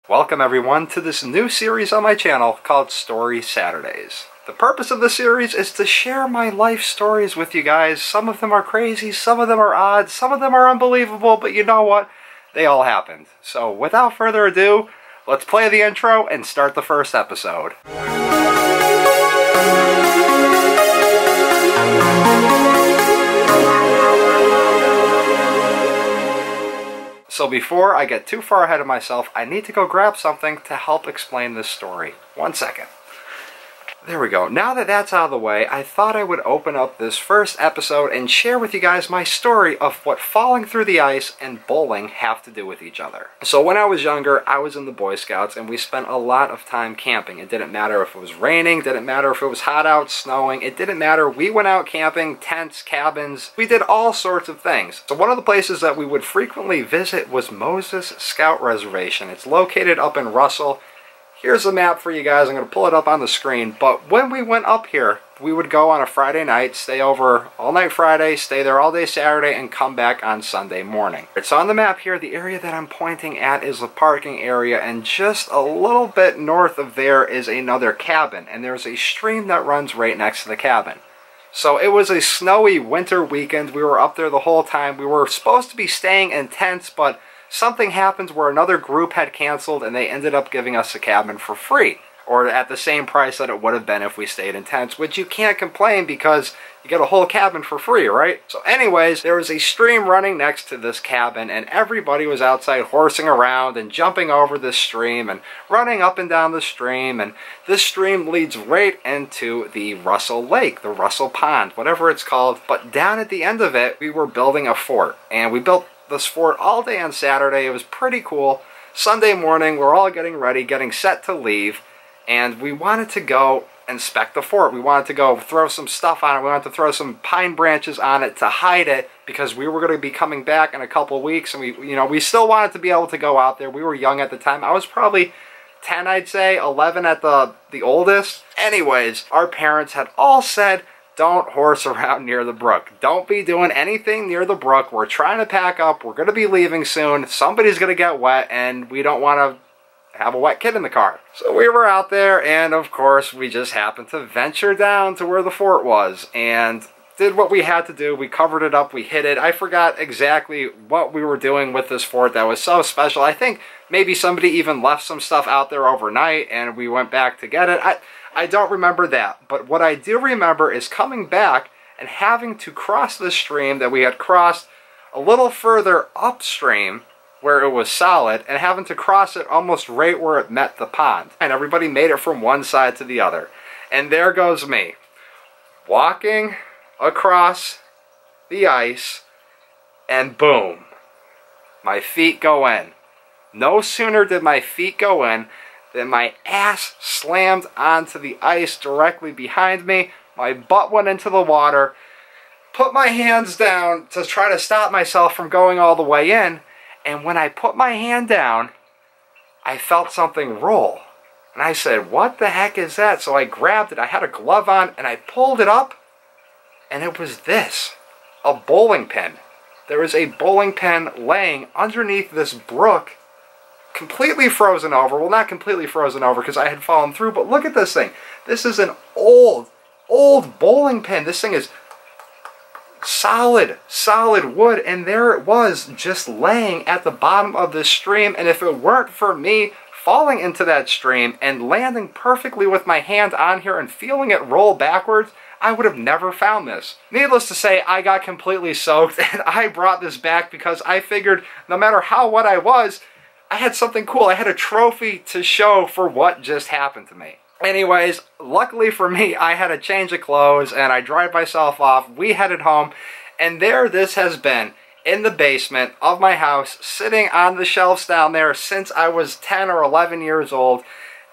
Welcome everyone to this new series on my channel called Story Saturdays. The purpose of the series is to share my life stories with you guys. Some of them are crazy, some of them are odd, some of them are unbelievable, but you know what? They all happened. So without further ado, let's play the intro and start the first episode. So before I get too far ahead of myself, I need to go grab something to help explain this story. 1 second. There we go. Now that that's out of the way, I thought I would open up this first episode and share with you guys my story of what falling through the ice and bowling have to do with each other. So when I was younger, I was in the Boy Scouts and we spent a lot of time camping. It didn't matter if it was raining, didn't matter if it was hot out, snowing, it didn't matter. We went out camping, tents, cabins, we did all sorts of things. So one of the places that we would frequently visit was Moses Scout Reservation. It's located up in Russell. Here's a map for you guys. I'm going to pull it up on the screen. But when we went up here, we would go on a Friday night, stay over all night Friday, stay there all day Saturday, and come back on Sunday morning. So on the map here, the area that I'm pointing at is the parking area, and just a little bit north of there is another cabin, and there's a stream that runs right next to the cabin. So it was a snowy winter weekend. We were up there the whole time. We were supposed to be staying in tents, but something happened where another group had canceled and they ended up giving us a cabin for free, or at the same price that it would have been if we stayed in tents, which you can't complain because you get a whole cabin for free, right? So anyways, there was a stream running next to this cabin and everybody was outside horsing around and jumping over this stream and running up and down the stream, and this stream leads right into the Russell Lake, the Russell Pond, whatever it's called. But down at the end of it, we were building a fort, and we built this fort all day on Saturday. It was pretty cool. Sunday morning, we're all getting ready, getting set to leave, and we wanted to go inspect the fort. We wanted to go throw some stuff on it. We wanted to throw some pine branches on it to hide it because we were going to be coming back in a couple weeks, and we still wanted to be able to go out there. We were young at the time. I was probably 10, I'd say, 11 at the oldest. Anyways, our parents had all said, don't horse around near the brook. Don't be doing anything near the brook. We're trying to pack up. We're going to be leaving soon. Somebody's going to get wet, and we don't want to have a wet kid in the car. So we were out there, and of course, we just happened to venture down to where the fort was and did what we had to do. We covered it up. We hid it. I forgot exactly what we were doing with this fort that was so special. I think maybe somebody even left some stuff out there overnight, and we went back to get it. I don't remember that, but what I do remember is coming back and having to cross the stream that we had crossed a little further upstream where it was solid, and having to cross it almost right where it met the pond. And everybody made it from one side to the other. And there goes me, walking across the ice, and boom, my feet go in. No sooner did my feet go in then my ass slammed onto the ice directly behind me. My butt went into the water. Put my hands down to try to stop myself from going all the way in. And when I put my hand down, I felt something roll. And I said, what the heck is that? So I grabbed it. I had a glove on and I pulled it up. And it was this, a bowling pin. There was a bowling pin laying underneath this brook, completely frozen over. Well, not completely frozen over because I had fallen through, but look at this thing. This is an old bowling pin. This thing is solid wood, and there it was just laying at the bottom of this stream. And if it weren't for me falling into that stream and landing perfectly with my hand on here and feeling it roll backwards, I would have never found this. Needless to say, I got completely soaked, and I brought this back because I figured no matter how wet I was, I had something cool. I had a trophy to show for what just happened to me. Anyways, luckily for me, I had a change of clothes and I dried myself off. We headed home, and there this has been in the basement of my house, sitting on the shelves down there since I was 10 or 11 years old.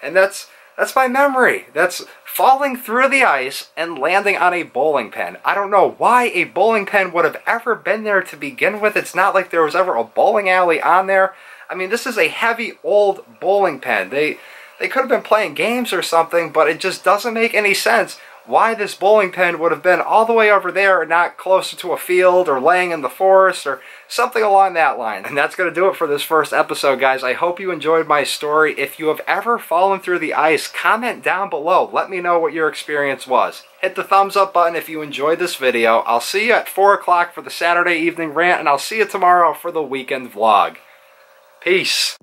And that's my memory. That's falling through the ice and landing on a bowling pin. I don't know why a bowling pin would have ever been there to begin with. It's not like there was ever a bowling alley on there. I mean, this is a heavy old bowling pin. They could have been playing games or something, but it just doesn't make any sense why this bowling pin would have been all the way over there and not closer to a field or laying in the forest or Something along that line. And that's going to do it for this first episode, guys. I hope you enjoyed my story. If you have ever fallen through the ice, comment down below. Let me know what your experience was. Hit the thumbs up button if you enjoyed this video. I'll see you at 4 o'clock for the Saturday evening rant, and I'll see you tomorrow for the weekend vlog. Peace.